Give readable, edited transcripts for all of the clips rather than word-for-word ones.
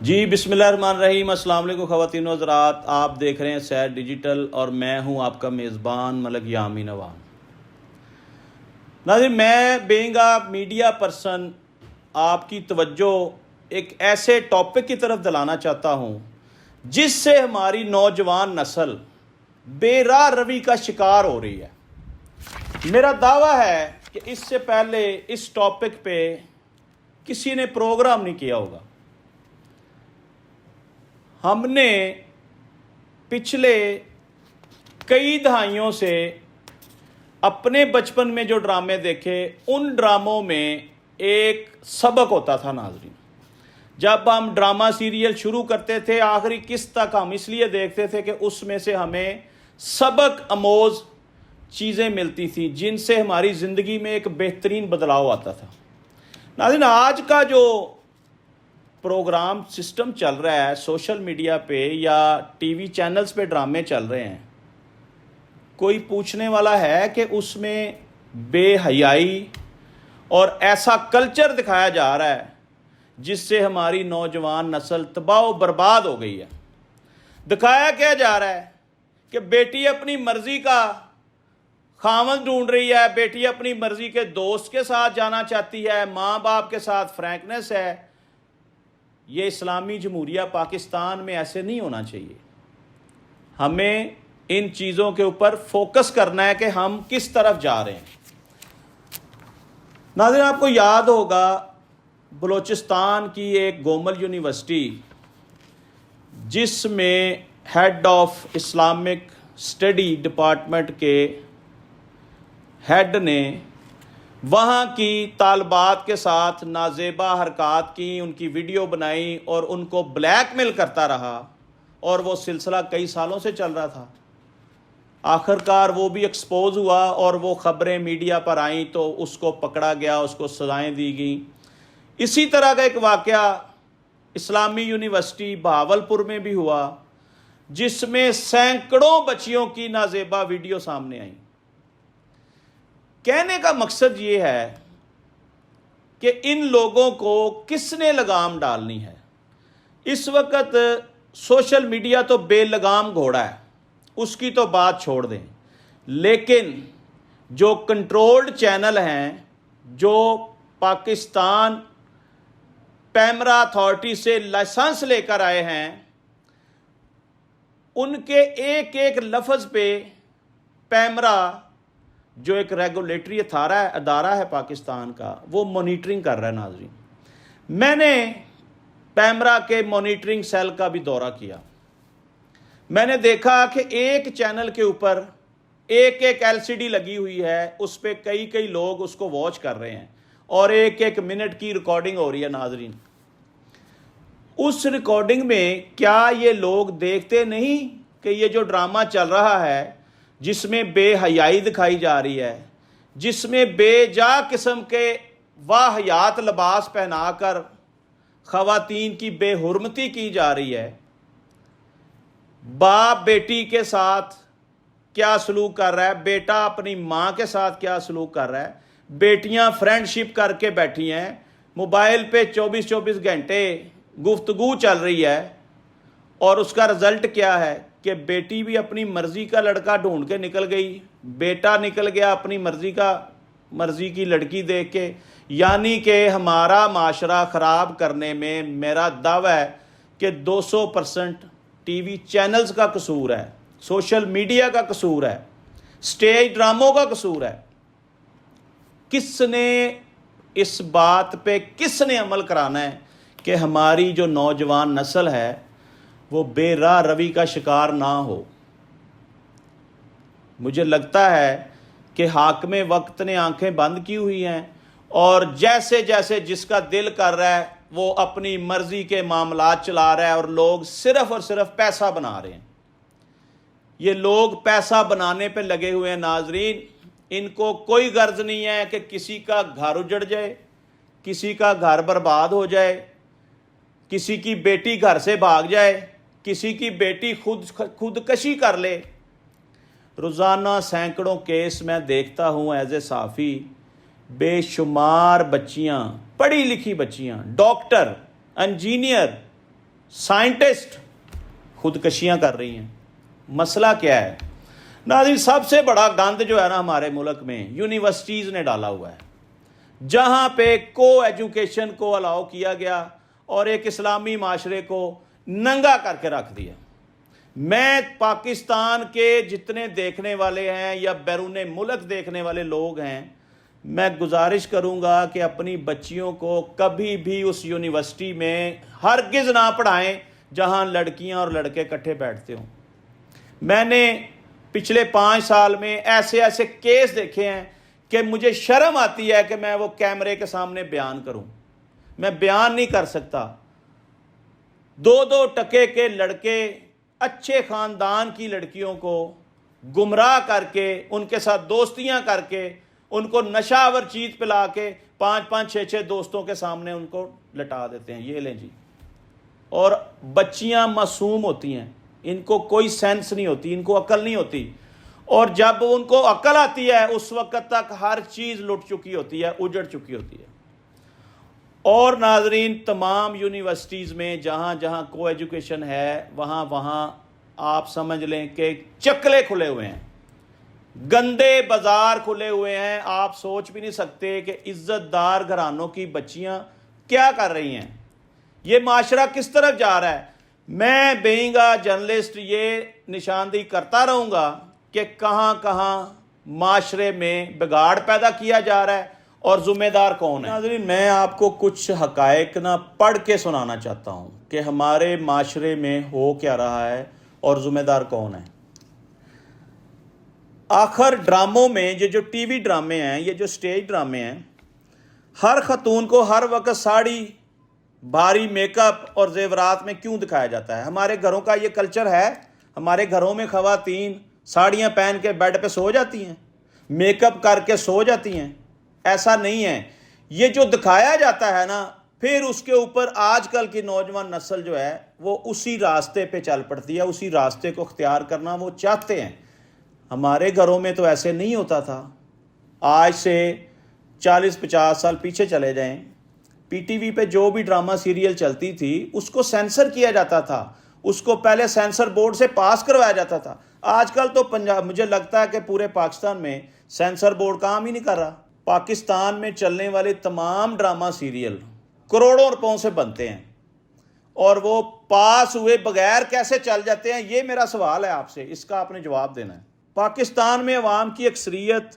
جی بسم اللہ الرحمن الرحیم۔ السلام علیکم خواتین و حضرات، آپ دیکھ رہے ہیں سیر ڈیجیٹل اور میں ہوں آپ کا میزبان ملک یامین عوام۔ ناظرین، میں بینگ اے میڈیا پرسن آپ کی توجہ ایک ایسے ٹاپک کی طرف دلانا چاہتا ہوں جس سے ہماری نوجوان نسل بے راہ روی کا شکار ہو رہی ہے۔ میرا دعویٰ ہے کہ اس سے پہلے اس ٹاپک پہ کسی نے پروگرام نہیں کیا ہوگا۔ ہم نے پچھلے کئی دہائیوں سے اپنے بچپن میں جو ڈرامے دیکھے، ان ڈراموں میں ایک سبق ہوتا تھا ناظرین۔ جب ہم ڈرامہ سیریل شروع کرتے تھے، آخری قسط تک ہم اس لیے دیکھتے تھے کہ اس میں سے ہمیں سبق آموز چیزیں ملتی تھیں جن سے ہماری زندگی میں ایک بہترین بدلاؤ آتا تھا۔ ناظرین، آج کا جو پروگرام سسٹم چل رہا ہے سوشل میڈیا پہ یا ٹی وی چینلز پہ ڈرامے چل رہے ہیں، کوئی پوچھنے والا ہے کہ اس میں بے حیائی اور ایسا کلچر دکھایا جا رہا ہے جس سے ہماری نوجوان نسل تباہ و برباد ہو گئی ہے۔ دکھایا کیا جا رہا ہے کہ بیٹی اپنی مرضی کا خاوند ڈھونڈ رہی ہے، بیٹی اپنی مرضی کے دوست کے ساتھ جانا چاہتی ہے، ماں باپ کے ساتھ فرینکنس ہے۔ یہ اسلامی جمہوریہ پاکستان میں ایسے نہیں ہونا چاہیے۔ ہمیں ان چیزوں کے اوپر فوکس کرنا ہے کہ ہم کس طرف جا رہے ہیں۔ ناظرین، آپ کو یاد ہوگا بلوچستان کی ایک گومل یونیورسٹی جس میں head of Islamic study department کے ہیڈ نے وہاں کی طالبات کے ساتھ نازیبا حرکات کی، ان کی ویڈیو بنائی اور ان کو بلیک میل کرتا رہا، اور وہ سلسلہ کئی سالوں سے چل رہا تھا۔ آخر کار وہ بھی ایکسپوز ہوا اور وہ خبریں میڈیا پر آئیں تو اس کو پکڑا گیا، اس کو سزائیں دی گئیں۔ اسی طرح کا ایک واقعہ اسلامی یونیورسٹی بہاولپور میں بھی ہوا جس میں سینکڑوں بچیوں کی نازیبا ویڈیو سامنے آئیں۔ کہنے کا مقصد یہ ہے کہ ان لوگوں کو کس نے لگام ڈالنی ہے۔ اس وقت سوشل میڈیا تو بے لگام گھوڑا ہے، اس کی تو بات چھوڑ دیں، لیکن جو کنٹرولڈ چینل ہیں، جو پاکستان پیمرا اتھارٹی سے لائسنس لے کر آئے ہیں، ان کے ایک ایک لفظ پہ پیمرا جو ایک ریگولیٹری ادارہ ہے پاکستان کا، وہ مانیٹرنگ کر رہا ہے۔ ناظرین، میں نے پیمرا کے مانیٹرنگ سیل کا بھی دورہ کیا۔ میں نے دیکھا کہ ایک چینل کے اوپر ایک ایک ایل سی ڈی لگی ہوئی ہے، اس پہ کئی کئی لوگ اس کو واچ کر رہے ہیں اور ایک ایک منٹ کی ریکارڈنگ ہو رہی ہے۔ ناظرین، اس ریکارڈنگ میں کیا یہ لوگ دیکھتے نہیں کہ یہ جو ڈرامہ چل رہا ہے، جس میں بے حیائی دکھائی جا رہی ہے، جس میں بے جا قسم کے واہیات لباس پہنا کر خواتین کی بے حرمتی کی جا رہی ہے، باپ بیٹی کے ساتھ کیا سلوک کر رہا ہے، بیٹا اپنی ماں کے ساتھ کیا سلوک کر رہا ہے، بیٹیاں فرینڈ شپ کر کے بیٹھی ہیں، موبائل پہ 24 گھنٹے گفتگو چل رہی ہے، اور اس کا رزلٹ کیا ہے کہ بیٹی بھی اپنی مرضی کا لڑکا ڈھونڈ کے نکل گئی، بیٹا نکل گیا اپنی مرضی کی لڑکی دیکھ کے۔ یعنی کہ ہمارا معاشرہ خراب کرنے میں میرا دعویٰ ہے کہ 200% ٹی وی چینلز کا قصور ہے، سوشل میڈیا کا قصور ہے، سٹیج ڈراموں کا قصور ہے۔ کس نے اس بات پہ کس نے عمل کرانا ہے کہ ہماری جو نوجوان نسل ہے وہ بے راہ روی کا شکار نہ ہو؟ مجھے لگتا ہے کہ حاکم وقت نے آنکھیں بند کی ہوئی ہیں، اور جیسے جیسے جس کا دل کر رہا ہے وہ اپنی مرضی کے معاملات چلا رہا ہے، اور لوگ صرف اور صرف پیسہ بنا رہے ہیں۔ یہ لوگ پیسہ بنانے پہ لگے ہوئے ہیں۔ ناظرین، ان کو کوئی غرض نہیں ہے کہ کسی کا گھر اجڑ جائے، کسی کا گھر برباد ہو جائے، کسی کی بیٹی گھر سے بھاگ جائے، کسی کی بیٹی خودکشی کر لے۔ روزانہ سینکڑوں کیس میں دیکھتا ہوں ایز اے صحافی، بے شمار بچیاں، پڑھی لکھی بچیاں، ڈاکٹر، انجینئر، سائنٹسٹ خودکشیاں کر رہی ہیں. مسئلہ کیا ہے ناظرین؟ سب سے بڑا گند جو ہے نا ہمارے ملک میں یونیورسٹیز نے ڈالا ہوا ہے، جہاں پہ کو ایجوکیشن کو الاؤ کیا گیا اور ایک اسلامی معاشرے کو ننگا کر کے رکھ دیا. میں پاکستان کے جتنے دیکھنے والے ہیں یا بیرون ملک دیکھنے والے لوگ ہیں، میں گزارش کروں گا کہ اپنی بچیوں کو کبھی بھی اس یونیورسٹی میں ہرگز نہ پڑھائیں جہاں لڑکیاں اور لڑکے اکٹھے بیٹھتے ہوں. میں نے پچھلے 5 سال میں ایسے کیس دیکھے ہیں کہ مجھے شرم آتی ہے کہ میں وہ کیمرے کے سامنے بیان کروں. میں بیان نہیں کر سکتا. 2 ٹکے کے لڑکے اچھے خاندان کی لڑکیوں کو گمراہ کر کے، ان کے ساتھ دوستیاں کر کے، ان کو نشہ آور چیز پلا کے 5 6 دوستوں کے سامنے ان کو لٹا دیتے ہیں. یہ لیں جی. اور بچیاں معصوم ہوتی ہیں، ان کو کوئی سینس نہیں ہوتی، ان کو عقل نہیں ہوتی، اور جب ان کو عقل آتی ہے اس وقت تک ہر چیز لٹ چکی ہوتی ہے، اجڑ چکی ہوتی ہے. اور ناظرین، تمام یونیورسٹیز میں جہاں جہاں کو ایجوکیشن ہے وہاں آپ سمجھ لیں کہ چکلے کھلے ہوئے ہیں، گندے بازار کھلے ہوئے ہیں. آپ سوچ بھی نہیں سکتے کہ عزت دار گھرانوں کی بچیاں کیا کر رہی ہیں. یہ معاشرہ کس طرف جا رہا ہے. میں بینگ اے جرنلسٹ یہ نشاندہی کرتا رہوں گا کہ کہاں کہاں معاشرے میں بگاڑ پیدا کیا جا رہا ہے اور ذمہ دار کون ہے. ناظرین، میں آپ کو کچھ حقائق نہ پڑھ کے سنانا چاہتا ہوں کہ ہمارے معاشرے میں ہو کیا رہا ہے اور ذمہ دار کون ہے. آخر ڈراموں میں یہ جو ٹی وی ڈرامے ہیں، یہ جو سٹیج ڈرامے ہیں، ہر خاتون کو ہر وقت ساڑی، بھاری میک اپ اور زیورات میں کیوں دکھایا جاتا ہے؟ ہمارے گھروں کا یہ کلچر ہے. ہمارے گھروں میں خواتین ساڑیاں پہن کے بیڈ پہ سو جاتی ہیں، میک اپ کر کے سو جاتی ہیں. ایسا نہیں ہے. یہ جو دکھایا جاتا ہے نا، پھر اس کے اوپر آج کل کی نوجوان نسل جو ہے وہ اسی راستے پہ چل پڑتی ہے، اسی راستے کو اختیار کرنا وہ چاہتے ہیں. ہمارے گھروں میں تو ایسے نہیں ہوتا تھا. آج سے 40-50 سال پیچھے چلے جائیں، پی ٹی وی پہ جو بھی ڈرامہ سیریل چلتی تھی اس کو سینسر کیا جاتا تھا، اس کو پہلے سینسر بورڈ سے پاس کروایا جاتا تھا. آج کل تو مجھے لگتا ہے کہ پورے پاکستان میں سینسر بورڈ کام ہی نہیں کر رہا. پاکستان میں چلنے والے تمام ڈرامہ سیریل کروڑوں روپوں سے بنتے ہیں، اور وہ پاس ہوئے بغیر کیسے چل جاتے ہیں؟ یہ میرا سوال ہے آپ سے، اس کا آپ نے جواب دینا ہے. پاکستان میں عوام کی اکثریت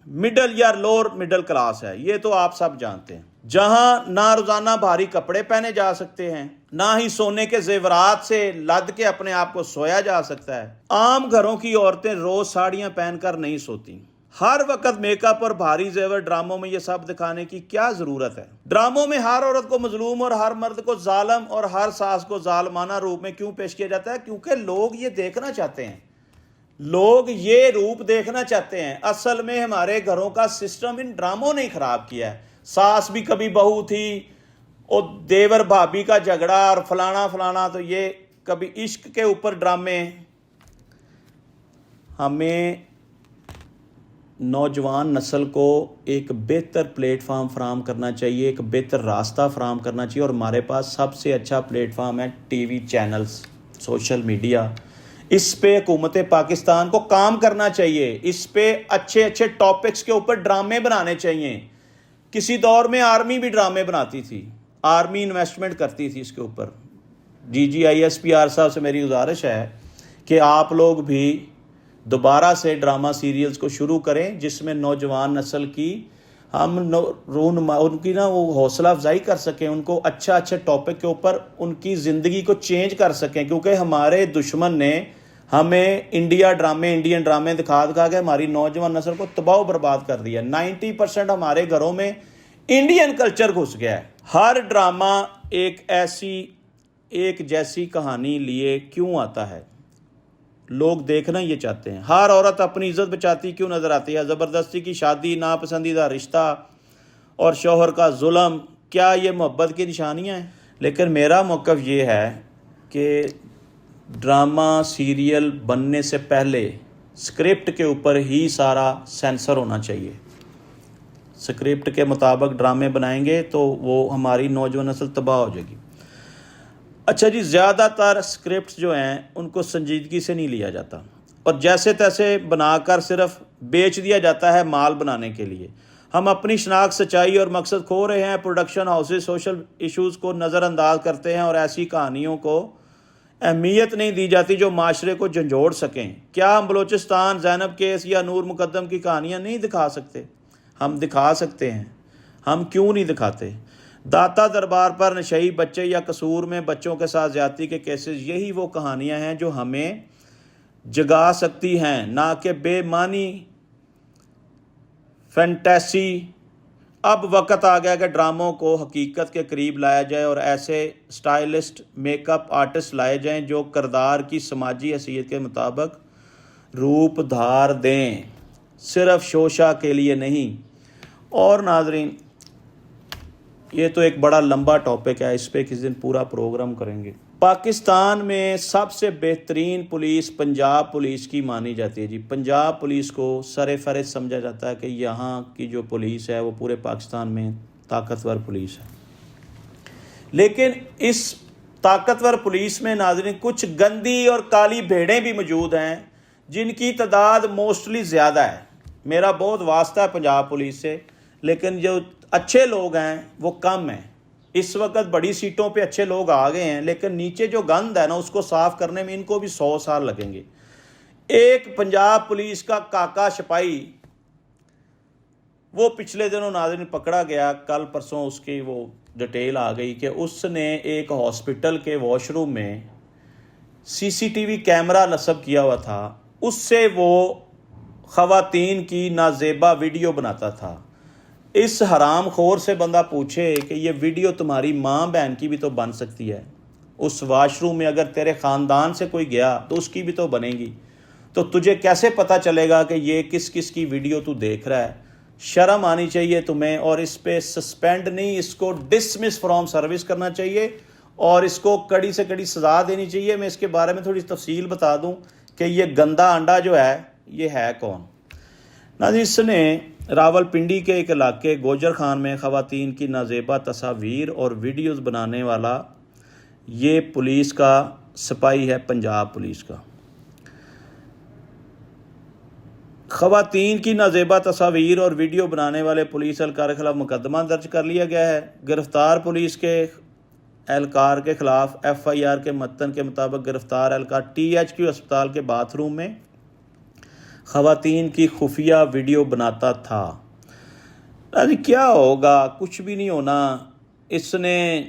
مڈل یا لوور مڈل کلاس ہے، یہ تو آپ سب جانتے ہیں، جہاں نہ روزانہ بھاری کپڑے پہنے جا سکتے ہیں، نہ ہی سونے کے زیورات سے لد کے اپنے آپ کو سویا جا سکتا ہے. عام گھروں کی عورتیں روز ساڑیاں پہن کر نہیں سوتی. ہر وقت میک اپ اور بھاری زیور. ڈراموں میں یہ سب دکھانے کی کیا ضرورت ہے؟ ڈراموں میں ہر عورت کو مظلوم اور ہر مرد کو ظالم اور ہر ساس کو ظالمانہ روپ میں کیوں پیش کیا جاتا ہے؟ کیونکہ لوگ یہ دیکھنا چاہتے ہیں، لوگ یہ روپ دیکھنا چاہتے ہیں. اصل میں ہمارے گھروں کا سسٹم ان ڈراموں نے خراب کیا ہے. ساس بھی کبھی بہو تھی، اور دیور بھابھی کا جھگڑا اور فلانا، تو یہ کبھی عشق کے اوپر ڈرامے. ہمیں نوجوان نسل کو ایک بہتر پلیٹ فارم فراہم کرنا چاہیے، ایک بہتر راستہ فراہم کرنا چاہیے، اور ہمارے پاس سب سے اچھا پلیٹ فارم ہے T V channels, social media. اس پہ حکومت پاکستان کو کام کرنا چاہیے. اس پہ اچھے ٹاپکس کے اوپر ڈرامے بنانے چاہیے. کسی دور میں آرمی بھی ڈرامے بناتی تھی، آرمی انویسٹمنٹ کرتی تھی اس کے اوپر. ISPR صاحب سے میری گزارش ہے کہ آپ لوگ بھی دوبارہ سے ڈرامہ سیریلز کو شروع کریں، جس میں نوجوان نسل کی ہم ان کی وہ حوصلہ افزائی کر سکیں، ان کو اچھا ٹاپک کے اوپر ان کی زندگی کو چینج کر سکیں. کیونکہ ہمارے دشمن نے ہمیں انڈین ڈرامے دکھا کے ہماری نوجوان نسل کو تباہ و برباد کر دیا. 90% ہمارے گھروں میں انڈین کلچر گھس گیا ہے. ہر ڈرامہ ایک جیسی کہانی لیے کیوں آتا ہے؟ لوگ دیکھنا یہ چاہتے ہیں. ہر عورت اپنی عزت بچاتی کیوں نظر آتی ہے؟ زبردستی کی شادی، ناپسندیدہ رشتہ اور شوہر کا ظلم، کیا یہ محبت کی نشانیاں ہیں؟ لیکن میرا موقف یہ ہے کہ ڈرامہ سیریل بننے سے پہلے اسکرپٹ کے اوپر ہی سارا سینسر ہونا چاہیے. اسکرپٹ کے مطابق ڈرامے بنائیں گے تو وہ ہماری نوجوان نسل تباہ ہو جائے گی. اچھا جی، زیادہ تر اسکرپٹس جو ہیں ان کو سنجیدگی سے نہیں لیا جاتا اور جیسے تیسے بنا کر صرف بیچ دیا جاتا ہے مال بنانے کے لیے۔ ہم اپنی شناخت، سچائی اور مقصد کھو رہے ہیں۔ پروڈکشن ہاؤسز سوشل ایشوز کو نظر انداز کرتے ہیں اور ایسی کہانیوں کو اہمیت نہیں دی جاتی جو معاشرے کو جھنجھوڑ سکیں۔ کیا ہم بلوچستان، زینب کیس یا نور مقدم کی کہانیاں نہیں دکھا سکتے؟ ہم دکھا سکتے ہیں، ہم کیوں نہیں دکھاتے؟ داتا دربار پر نشئی بچے یا قصور میں بچوں کے ساتھ زیادتی کے کیسز، یہی وہ کہانیاں ہیں جو ہمیں جگا سکتی ہیں، نہ کہ بے معنی فینٹیسی۔ اب وقت آ گیا کہ ڈراموں کو حقیقت کے قریب لایا جائے اور ایسے سٹائلسٹ، میک اپ آرٹسٹ لائے جائیں جو کردار کی سماجی حیثیت کے مطابق روپ دھار دیں، صرف شوشہ کے لیے نہیں۔ اور ناظرین، یہ تو ایک بڑا لمبا ٹاپک ہے، اس پہ کسی دن پورا پروگرام کریں گے۔ پاکستان میں سب سے بہترین پولیس پنجاب پولیس کی مانی جاتی ہے جی۔ پنجاب پولیس کو سر فہرست سمجھا جاتا ہے کہ یہاں کی جو پولیس ہے وہ پورے پاکستان میں طاقتور پولیس ہے۔ لیکن اس طاقتور پولیس میں ناظرین کچھ گندی اور کالی بھیڑیں بھی موجود ہیں جن کی تعداد موسٹلی زیادہ ہے۔ میرا بہت واسطہ ہے پنجاب پولیس سے، لیکن جو اچھے لوگ ہیں وہ کم ہیں۔ اس وقت بڑی سیٹوں پہ اچھے لوگ آ گئے ہیں، لیکن نیچے جو گند ہے نا اس کو صاف کرنے میں ان کو بھی 100 سال لگیں گے۔ ایک پنجاب پولیس کا کاکا سپاہی، وہ پچھلے دنوں ناظرین پکڑا گیا، کل پرسوں اس کی وہ ڈیٹیل آ گئی کہ اس نے ایک ہاسپٹل کے واش روم میں CCTV کیمرہ نصب کیا ہوا تھا، اس سے وہ خواتین کی نازیبا ویڈیو بناتا تھا۔ اس حرام خور سے بندہ پوچھے کہ یہ ویڈیو تمہاری ماں بہن کی بھی تو بن سکتی ہے، اس واش روم میں اگر تیرے خاندان سے کوئی گیا تو اس کی بھی تو بنے گی، تو تجھے کیسے پتہ چلے گا کہ یہ کس کس کی ویڈیو تو دیکھ رہا ہے؟ شرم آنی چاہیے تمہیں، اور اس پہ سسپینڈ نہیں، اس کو ڈسمس فرام سروس کرنا چاہیے اور اس کو کڑی سے کڑی سزا دینی چاہیے۔ میں اس کے بارے میں تھوڑی تفصیل بتا دوں کہ یہ گندا انڈا جو ہے یہ ہے کون۔ ناظرین، اس نے راول پنڈی کے ایک علاقے گوجر خان میں خواتین کی نازیبا تصاویر اور ویڈیوز بنانے والا یہ پولیس کا سپاہی ہے، پنجاب پولیس کا۔ خواتین کی نازیبا تصاویر اور ویڈیو بنانے والے پولیس اہلکار کے خلاف مقدمہ درج کر لیا گیا ہے۔ گرفتار پولیس کے اہلکار کے خلاف FIR کے متن کے مطابق گرفتار اہلکار THQ اسپتال کے باتھ روم میں خواتین کی خفیہ ویڈیو بناتا تھا۔ ارے کیا ہوگا؟ کچھ بھی نہیں ہونا۔ اس نے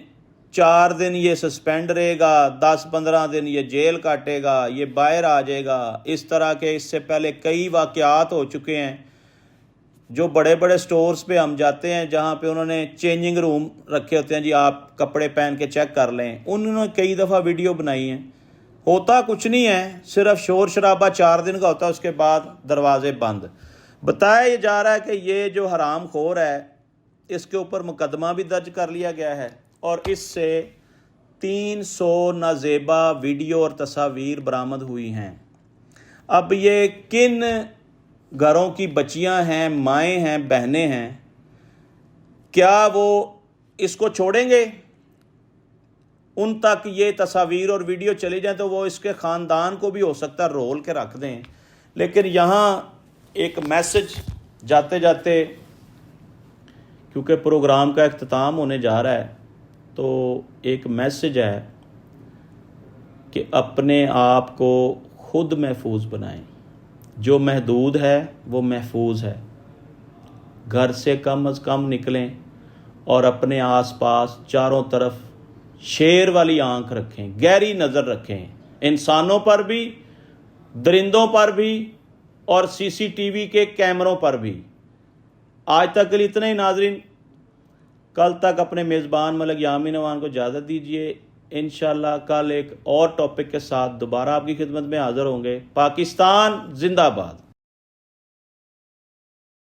4 دن یہ سسپینڈ رہے گا، 10-15 دن یہ جیل کاٹے گا، یہ باہر آ جائے گا۔ اس طرح کے اس سے پہلے کئی واقعات ہو چکے ہیں جو بڑے بڑے سٹورز پہ ہم جاتے ہیں جہاں پہ انہوں نے چینجنگ روم رکھے ہوتے ہیں، جی آپ کپڑے پہن کے چیک کر لیں، انہوں نے کئی دفعہ ویڈیو بنائی ہیں۔ ہوتا کچھ نہیں ہے، صرف شور شرابہ 4 دن کا ہوتا ہے، اس کے بعد دروازے بند۔ بتایا جا رہا ہے کہ یہ جو حرام خور ہے اس کے اوپر مقدمہ بھی درج کر لیا گیا ہے اور اس سے 300 نازیبا ویڈیو اور تصاویر برآمد ہوئی ہیں۔ اب یہ کن گھروں کی بچیاں ہیں، مائیں ہیں، بہنیں ہیں، کیا وہ اس کو چھوڑیں گے؟ ان تک یہ تصاویر اور ویڈیو چلی جائیں تو وہ اس کے خاندان کو بھی ہو سکتا ہے رول کے رکھ دیں۔ لیکن یہاں ایک میسج جاتے جاتے، کیونکہ پروگرام کا اختتام ہونے جا رہا ہے، تو ایک میسج ہے کہ اپنے آپ کو خود محفوظ بنائیں۔ جو محدود ہے وہ محفوظ ہے۔ گھر سے کم از کم نکلیں اور اپنے آس پاس چاروں طرف شیر والی آنکھ رکھیں، گہری نظر رکھیں، انسانوں پر بھی، درندوں پر بھی اور CCTV کے کیمروں پر بھی۔ آج تک کے لیے اتنا ہی ناظرین، کل تک اپنے میزبان ملک یامین نوان کو اجازت دیجیے۔ انشاءاللہ کل ایک اور ٹاپک کے ساتھ دوبارہ آپ کی خدمت میں حاضر ہوں گے۔ پاکستان زندہ باد۔